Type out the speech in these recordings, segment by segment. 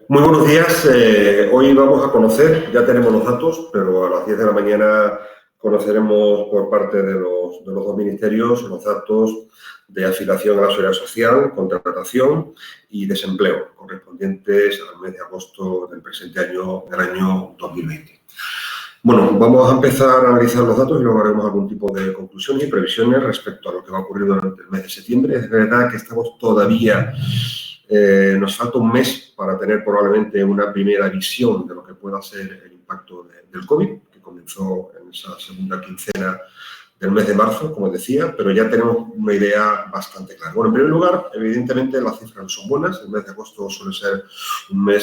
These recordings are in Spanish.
Muy buenos días. Hoy vamos a conocer, ya tenemos los datos, pero a las 10 de la mañana conoceremos por parte de los dos ministerios los datos de afiliación a la Seguridad Social, contratación y desempleo correspondientes al mes de agosto del presente año, del año 2020. Bueno, vamos a empezar a analizar los datos y luego haremos algún tipo de conclusiones y previsiones respecto a lo que va a ocurrir durante el mes de septiembre. Es verdad que estamos todavía... nos falta un mes para tener probablemente una primera visión de lo que pueda ser el impacto del COVID, que comenzó en esa segunda quincena del mes de marzo, como decía, pero ya tenemos una idea bastante clara. Bueno, en primer lugar, evidentemente las cifras no son buenas. El mes de agosto suele ser un buen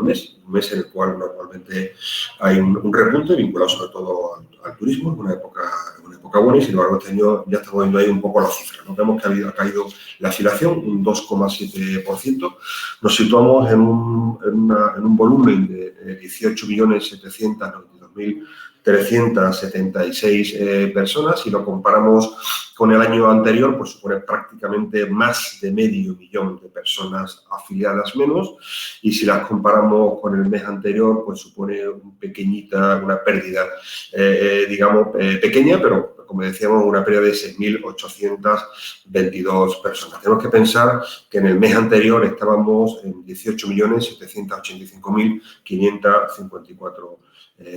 mes, un mes en el cual normalmente hay un repunte vinculado sobre todo al turismo, una época buena, y sin embargo este año ya estamos viendo ahí un poco las cifras, ¿no? Vemos que ha caído la afiliación un 2,7%. Nos situamos en un volumen de 18.792.376 personas. Si lo comparamos con el año anterior, pues supone prácticamente más de medio millón de personas afiliadas menos. Y si las comparamos con el mes anterior, pues supone una pérdida, digamos, pequeña, pero como decíamos, una pérdida de 6.822 personas. Tenemos que pensar que en el mes anterior estábamos en 18.785.554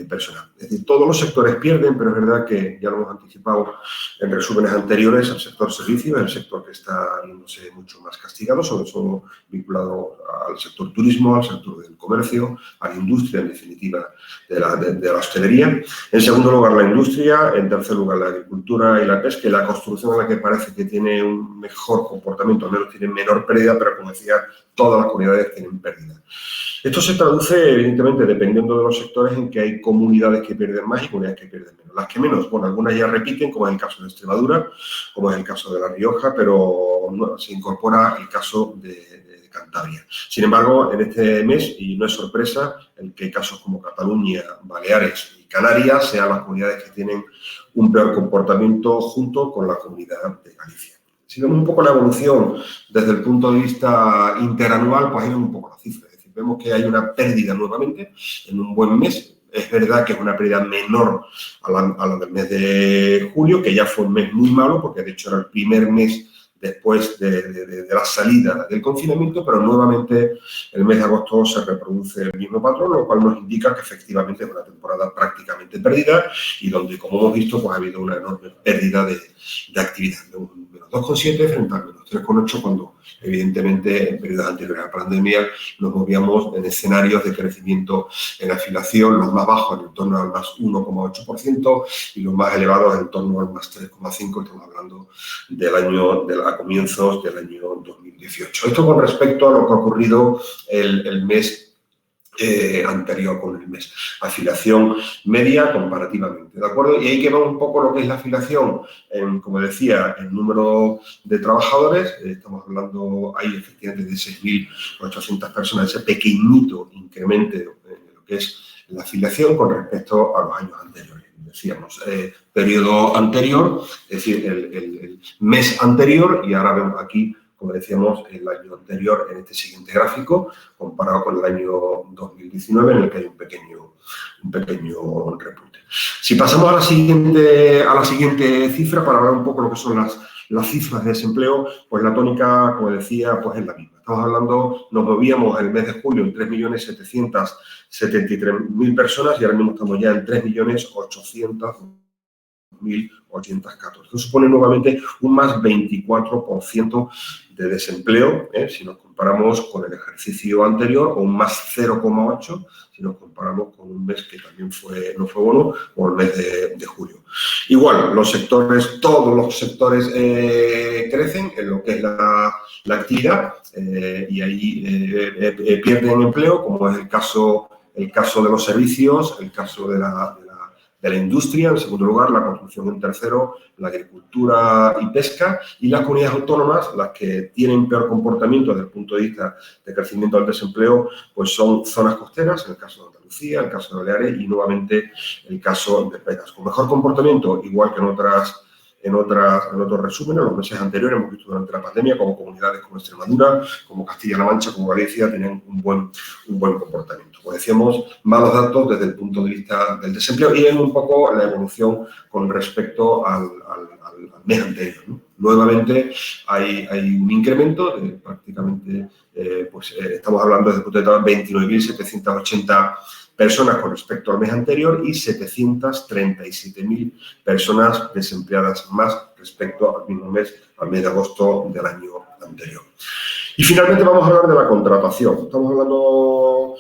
personas. Es decir, todos los sectores pierden, pero es verdad que ya lo hemos anticipado en resúmenes anteriores, el sector servicios es el sector que está viéndose mucho más castigado, sobre todo vinculado al sector turismo, al sector del comercio, a la industria, en definitiva, de la hostelería. En segundo lugar, la industria. En tercer lugar, la agricultura y la pesca. Y la construcción, en la que parece que tiene un mejor comportamiento, al menos tiene menor pérdida, pero como decía, todas las comunidades tienen pérdida. Esto se traduce, evidentemente, dependiendo de los sectores, en que hay comunidades que pierden más y comunidades que pierden menos. Las que menos, bueno, algunas ya repiten, como es el caso de Extremadura, como es el caso de La Rioja, pero se incorpora el caso de Cantabria. Sin embargo, en este mes, y no es sorpresa, el que casos como Cataluña, Baleares y Canarias sean las comunidades que tienen un peor comportamiento junto con la comunidad de Galicia. Si vemos un poco la evolución desde el punto de vista interanual, pues ahí vemos un poco la cifra. Es decir, vemos que hay una pérdida nuevamente en un buen mes. Es verdad que es una pérdida menor a la del mes de julio, que ya fue un mes muy malo, porque de hecho era el primer mes después de la salida del confinamiento, pero nuevamente el mes de agosto se reproduce el mismo patrón, lo cual nos indica que efectivamente es una temporada prácticamente perdida y donde, como hemos visto, pues ha habido una enorme pérdida de actividad, menos 2,7 frente al menos 3,8, cuando evidentemente en periodos anteriores a la pandemia nos movíamos en escenarios de crecimiento en afiliación, los más bajos en torno al más 1,8% y los más elevados en torno al más 3,5%, estamos hablando a comienzos del año 2018. Esto con respecto a lo que ha ocurrido el mes anterior, con el mes. Afiliación media comparativamente, ¿de acuerdo? Y ahí que vemos un poco lo que es la afiliación, como decía, el número de trabajadores. Estamos hablando ahí efectivamente de 6.800 personas, ese pequeñito incremento en lo que es la afiliación con respecto a los años anteriores. Decíamos, periodo anterior, es decir, el mes anterior, y ahora vemos aquí, como decíamos, el año anterior en este siguiente gráfico, comparado con el año 2019, en el que hay un pequeño repunte. Si pasamos a la siguiente cifra, para hablar un poco de lo que son las cifras de desempleo, pues la tónica, como decía, pues es la misma. Estamos hablando, nos movíamos el mes de julio en 3.773.000 personas y ahora mismo estamos ya en 3.800.814. Esto supone nuevamente un más 24% de desempleo, si nos comparamos con el ejercicio anterior, o un más 0,8% si nos comparamos con un mes que también no fue bueno, o el mes de julio. Igual, todos los sectores crecen en lo que es la actividad y ahí pierden empleo, como es el caso de los servicios, el caso de la industria, en segundo lugar, la construcción en tercero, la agricultura y pesca, y las comunidades autónomas, las que tienen peor comportamiento desde el punto de vista de crecimiento del desempleo, pues son zonas costeras, en el caso de Andalucía, el caso de Baleares y nuevamente el caso de País Vasco. Con mejor comportamiento, igual que en otras en otros resúmenes. En los meses anteriores hemos visto durante la pandemia como comunidades como Extremadura, como Castilla-La Mancha, como Galicia tenían un buen comportamiento. Como decíamos, malos datos desde el punto de vista del desempleo y en un poco la evolución con respecto al mes anterior, ¿no? Nuevamente hay un incremento de prácticamente, estamos hablando desde el punto de vista de 29.780 personas con respecto al mes anterior y 737.000 personas desempleadas más respecto al mismo mes, al mes de agosto del año anterior. Y finalmente vamos a hablar de la contratación. Estamos hablando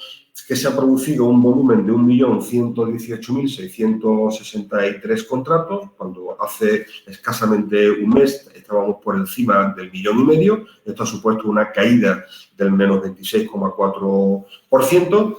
que se ha producido un volumen de 1.118.663 contratos, cuando hace escasamente un mes estábamos por encima del 1,5 millones. Esto ha supuesto una caída del menos 26,4%.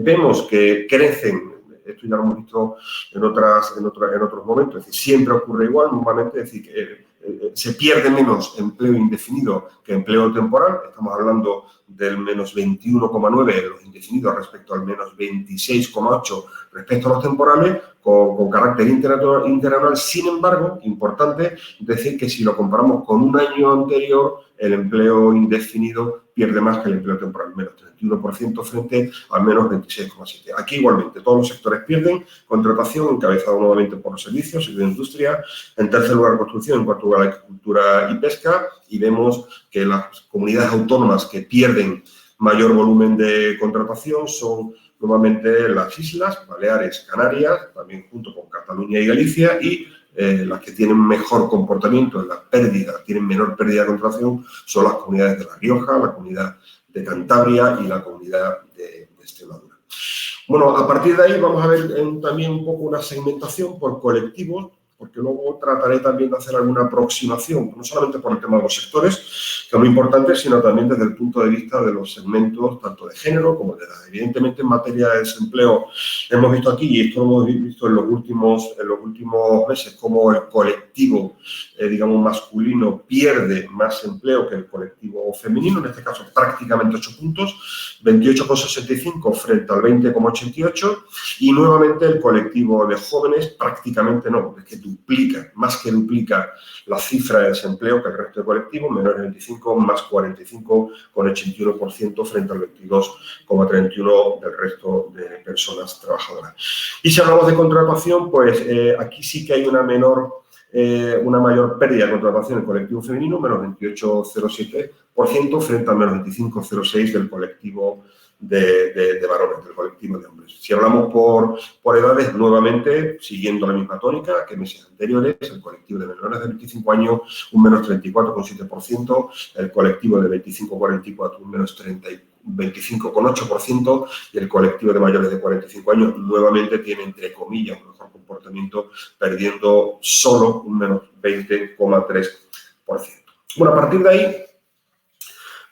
Vemos que crecen, esto ya lo hemos visto en otros momentos, es decir, siempre ocurre igual, normalmente, es decir, que se pierde menos empleo indefinido que empleo temporal. Estamos hablando del menos 21,9 en los indefinidos respecto al menos 26,8 respecto a los temporales, con carácter interanual. Sin embargo, importante decir que si lo comparamos con un año anterior, el empleo indefinido pierde más que el empleo temporal, menos 31% frente al menos 26,7%. Aquí igualmente todos los sectores pierden, contratación encabezado nuevamente por los servicios y de industria, en tercer lugar construcción en cuarto lugar agricultura y pesca, y vemos que las comunidades autónomas que pierden mayor volumen de contratación son nuevamente las Islas Baleares, Canarias, también junto con Cataluña y Galicia, y las que tienen mejor comportamiento en la pérdida, tienen menor pérdida de contratación, son las comunidades de La Rioja, la comunidad de Cantabria y la comunidad de Extremadura. Bueno, a partir de ahí vamos a ver también un poco una segmentación por colectivos, porque luego trataré también de hacer alguna aproximación, no solamente por el tema de los sectores, que es muy importante, sino también desde el punto de vista de los segmentos, tanto de género como de edad. Evidentemente, en materia de desempleo, hemos visto aquí, y esto lo hemos visto en los últimos meses, cómo el colectivo, digamos, masculino pierde más empleo que el colectivo femenino, en este caso prácticamente 8 puntos, 28,65 frente al 20,88, y nuevamente el colectivo de jóvenes prácticamente no, es que duplica, más que duplica la cifra de desempleo que el resto de colectivos, menores de 25 más 45,81% frente al 22,31% del resto de personas trabajadoras. Y si hablamos de contratación, pues aquí sí que hay una mayor pérdida de contratación en el colectivo femenino, menos 28,07% frente al menos 25,06% del colectivo de varones, del colectivo de hombres. Si hablamos por edades, nuevamente, siguiendo la misma tónica que meses anteriores, el colectivo de menores de 25 años, un menos 34,7%, el colectivo de 25-44, un menos 25,8%, y el colectivo de mayores de 45 años, nuevamente tiene, entre comillas, un mejor comportamiento, perdiendo solo un menos 20,3%. Bueno, a partir de ahí,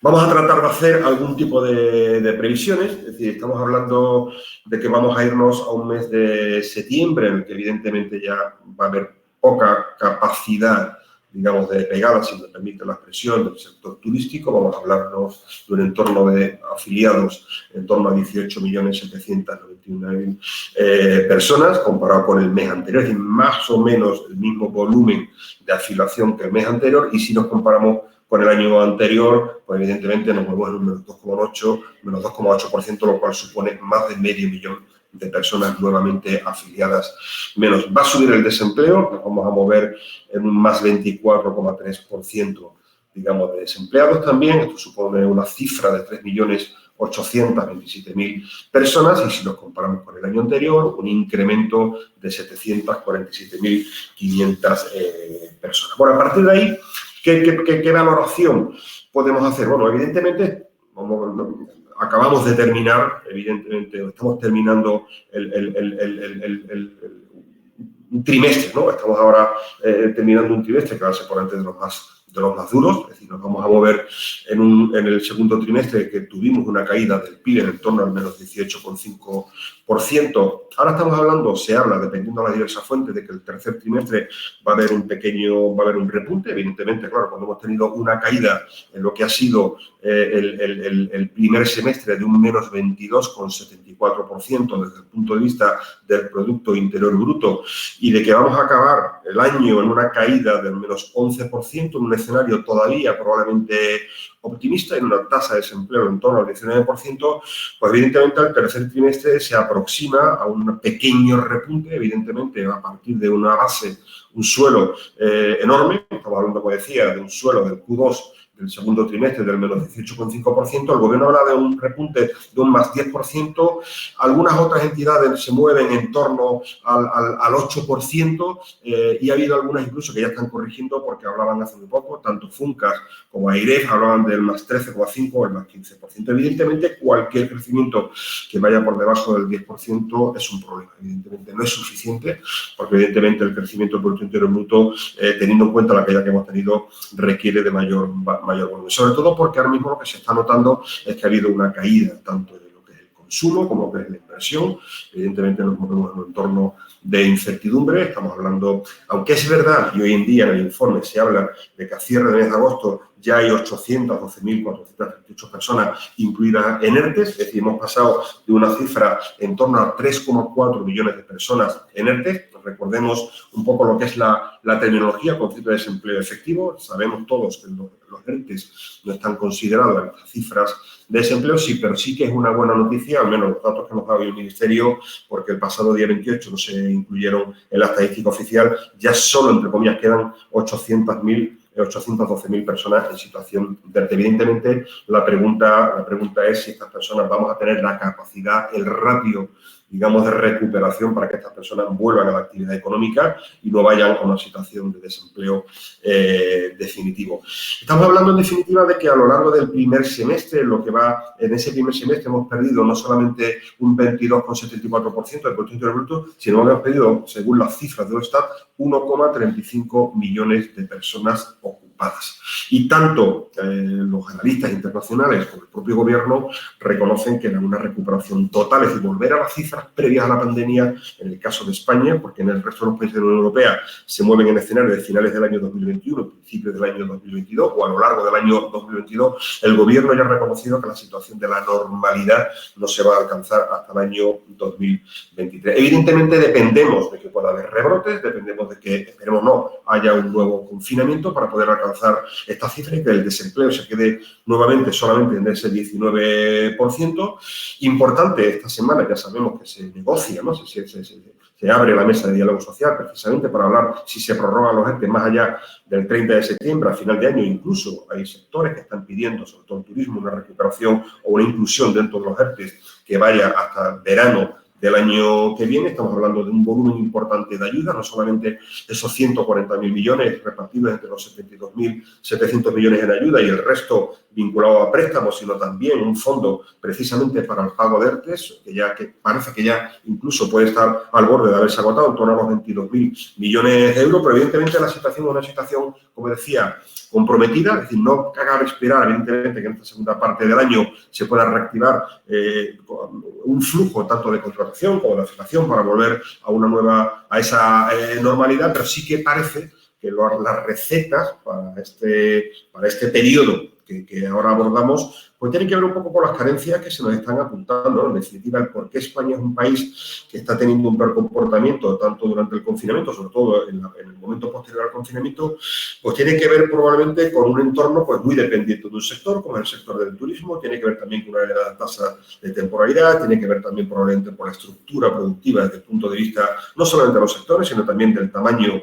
vamos a tratar de hacer algún tipo de previsiones, es decir, estamos hablando de que vamos a irnos a un mes de septiembre, en el que evidentemente ya va a haber poca capacidad, digamos, de pegada, si me permite la expresión, del sector turístico. Vamos a hablarnos de un entorno de afiliados en torno a 18.791.000 personas, comparado con el mes anterior, es decir, más o menos el mismo volumen de afiliación que el mes anterior, y si nos comparamos con el año anterior, pues evidentemente nos movemos en un menos 2,8%, lo cual supone más de medio millón de personas nuevamente afiliadas menos. Va a subir el desempleo, nos vamos a mover en un más 24,3%, digamos, de desempleados también. Esto supone una cifra de 3.827.000 personas, y si nos comparamos con el año anterior, un incremento de 747.500 personas. Bueno, a partir de ahí, ¿qué valoración podemos hacer? Bueno, evidentemente, acabamos de terminar, evidentemente, estamos terminando un trimestre, ¿no? Estamos ahora terminando un trimestre que va a ser por antes de los más duros, es decir, nos vamos a mover en el segundo trimestre que tuvimos una caída del PIB en torno al menos 18,5%. Ahora estamos hablando, se habla, dependiendo de las diversas fuentes, de que el tercer trimestre va a haber un repunte. Evidentemente, claro, cuando hemos tenido una caída en lo que ha sido el primer semestre de un menos 22,74% desde el punto de vista del Producto Interior Bruto y de que vamos a acabar el año en una caída del menos 11%, en un escenario todavía probablemente optimista, en una tasa de desempleo en torno al 19%, pues evidentemente el tercer trimestre se aproxima a un pequeño repunte, evidentemente a partir de una base, un suelo enorme. Estamos hablando, como decía, de un suelo del Q2 del segundo trimestre del menos 18,5%, el gobierno habla de un repunte de un más 10%, algunas otras entidades se mueven en torno al 8% y ha habido algunas incluso que ya están corrigiendo porque hablaban hace muy poco, tanto Funcas como AIREF hablaban del más 13,5% o el más 15%. Evidentemente, cualquier crecimiento que vaya por debajo del 10% es un problema. Evidentemente, no es suficiente porque evidentemente el crecimiento del Producto Interior Bruto, teniendo en cuenta la caída que hemos tenido, requiere de mayor volumen. Sobre todo porque ahora mismo lo que se está notando es que ha habido una caída tanto de lo que es el consumo como lo que es la inversión. Evidentemente nos movemos en un entorno de incertidumbre. Estamos hablando, aunque es verdad y hoy en día en el informe se habla de que a cierre del mes de agosto ya hay 812.438 personas incluidas en ERTES, es decir, hemos pasado de una cifra en torno a 3,4 millones de personas en ERTES. Recordemos un poco lo que es la terminología, concepto de desempleo efectivo. Sabemos todos que los ERTES no están considerados en las cifras de desempleo, sí, pero sí que es una buena noticia, al menos los datos que nos ha dado el Ministerio, porque el pasado día 28 no se incluyeron en la estadística oficial, ya solo, entre comillas, quedan 812.000 personas en situación de ERTE. Evidentemente, la pregunta es si estas personas vamos a tener la capacidad, el ratio, digamos, de recuperación para que estas personas vuelvan a la actividad económica y no vayan a una situación de desempleo definitivo. Estamos hablando, en definitiva, de que a lo largo del primer semestre, en ese primer semestre hemos perdido no solamente un 22,74% del Producto Interior Bruto, sino que hemos perdido, según las cifras de Eurostat, 1,35 millones de personas ocupadas. Y tanto los analistas internacionales como el propio gobierno reconocen que era una recuperación total, es decir, volver a las cifras previas a la pandemia, en el caso de España, porque en el resto de los países de la Unión Europea se mueven en escenarios de finales del año 2021, principios del año 2022 o a lo largo del año 2022, el gobierno ya ha reconocido que la situación de la normalidad no se va a alcanzar hasta el año 2023. Evidentemente dependemos de que pueda haber rebrotes, dependemos de que, esperemos no, haya un nuevo confinamiento para poder alcanzar esta cifra y que el desempleo se quede nuevamente solamente en ese 19%. Importante, esta semana ya sabemos que se negocia, ¿no? Se abre la mesa de diálogo social precisamente para hablar si se prorrogan los ERTE más allá del 30 de septiembre, a final de año. Incluso hay sectores que están pidiendo, sobre todo el turismo, una recuperación o una inclusión dentro de los ERTE que vaya hasta verano del año que viene. Estamos hablando de un volumen importante de ayuda, no solamente esos 140.000 millones repartidos entre los 72.700 millones en ayuda y el resto vinculado a préstamos, sino también un fondo precisamente para el pago de ERTES, que parece que ya incluso puede estar al borde de haberse agotado, en torno a los 22.000 millones de euros, pero evidentemente la situación es una situación, como decía, comprometida, es decir, no haga esperar, evidentemente, que en esta segunda parte del año se pueda reactivar un flujo tanto de contratación como de afiliación para volver a esa normalidad, pero sí que parece que las recetas para este periodo que ahora abordamos, pues tienen que ver un poco con las carencias que se nos están apuntando, ¿no? En definitiva, el por qué España es un país que está teniendo un peor comportamiento tanto durante el confinamiento, sobre todo en el momento posterior al confinamiento, pues tiene que ver probablemente con un entorno pues muy dependiente de un sector, como es el sector del turismo, tiene que ver también con una elevada tasa de temporalidad, tiene que ver también probablemente por la estructura productiva desde el punto de vista no solamente de los sectores, sino también del tamaño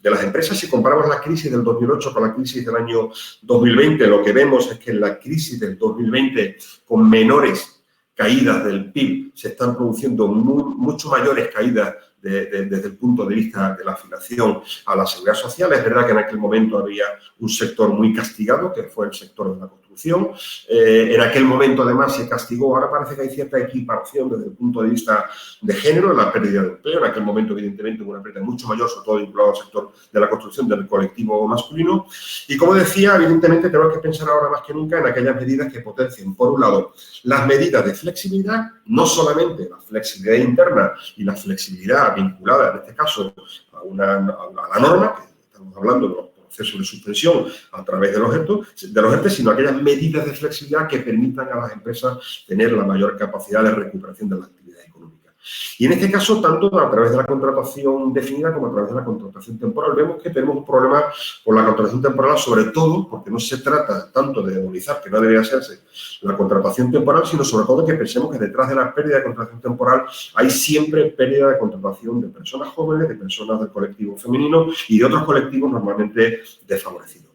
de las empresas. Si comparamos la crisis del 2008 con la crisis del año 2020, lo que vemos es que en la crisis del 2020, con menores caídas del PIB, se están produciendo mucho mayores caídas desde el punto de vista de la afiliación a la seguridad social. Es verdad que en aquel momento había un sector muy castigado, que fue el sector de la construcción construcción. En aquel momento, además, se castigó. Ahora parece que hay cierta equiparación desde el punto de vista de género en la pérdida de empleo. En aquel momento, evidentemente, hubo una pérdida mucho mayor, sobre todo vinculado al sector de la construcción del colectivo masculino. Y, como decía, evidentemente, tenemos que pensar ahora más que nunca en aquellas medidas que potencien, por un lado, las medidas de flexibilidad, no solamente la flexibilidad interna y la flexibilidad vinculada, en este caso, a la norma, que estamos hablando de los procesos de suspensión a través de los ERTE, sino aquellas medidas de flexibilidad que permitan a las empresas tener la mayor capacidad de recuperación de la actividad económica. Y en este caso, tanto a través de la contratación definida como a través de la contratación temporal, vemos que tenemos un problema con la contratación temporal, sobre todo porque no se trata tanto de demonizar, que no debería hacerse la contratación temporal, sino sobre todo que pensemos que detrás de la pérdida de contratación temporal hay siempre pérdida de contratación de personas jóvenes, de personas del colectivo femenino y de otros colectivos normalmente desfavorecidos.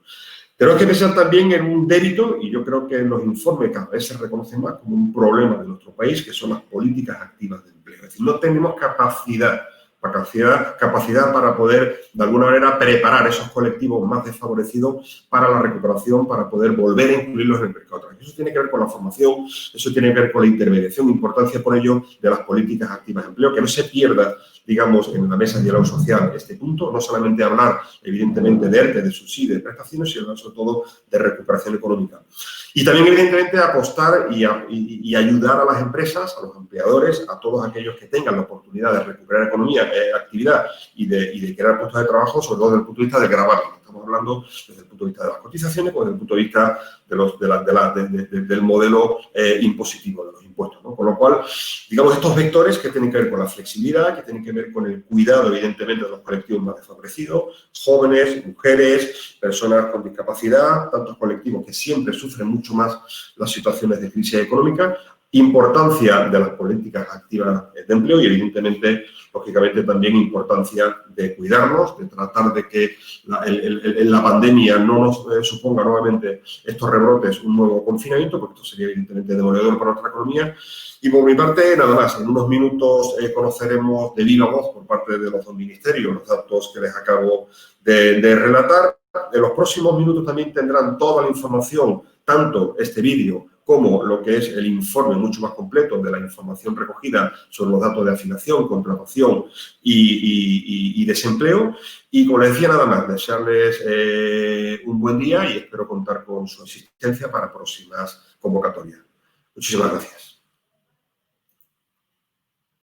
Tenemos que pensar también en un débito, y yo creo que en los informes cada vez se reconoce más como un problema de nuestro país, que son las políticas activas de empleo. Es decir, no tenemos capacidad para poder, de alguna manera, preparar esos colectivos más desfavorecidos para la recuperación, para poder volver a incluirlos en el mercado. Eso tiene que ver con la formación, eso tiene que ver con la intermediación, importancia por ello de las políticas activas de empleo, que no se pierda, digamos, en la mesa de diálogo social este punto, no solamente hablar, evidentemente, de ERTE, de subsidios, de prestaciones, sino sobre todo de recuperación económica. Y también, evidentemente, apostar y ayudar a las empresas, a los empleadores, a todos aquellos que tengan la oportunidad de recuperar actividad y de crear puestos de trabajo, sobre todo desde el punto de vista de grabarlo. Estamos hablando desde el punto de vista de las cotizaciones o desde el punto de vista del modelo impositivo, de los impuestos, ¿no? Con lo cual, digamos, estos vectores que tienen que ver con la flexibilidad, que tienen que ver con el cuidado, evidentemente, de los colectivos más desfavorecidos, jóvenes, mujeres, personas con discapacidad, tantos colectivos que siempre sufren mucho más las situaciones de crisis económica, importancia de las políticas activas de empleo y, evidentemente, lógicamente, también importancia de cuidarnos, de tratar de que la pandemia no nos suponga nuevamente estos rebrotes, un nuevo confinamiento, porque esto sería, evidentemente, demoledor para nuestra economía. Y, por mi parte, nada más. En unos minutos conoceremos de viva voz por parte de los dos ministerios los datos que les acabo de relatar. En los próximos minutos también tendrán toda la información, tanto este vídeo como lo que es el informe mucho más completo de la información recogida sobre los datos de afiliación, contratación y desempleo. Y, como les decía, nada más, desearles un buen día y espero contar con su asistencia para próximas convocatorias. Muchísimas gracias.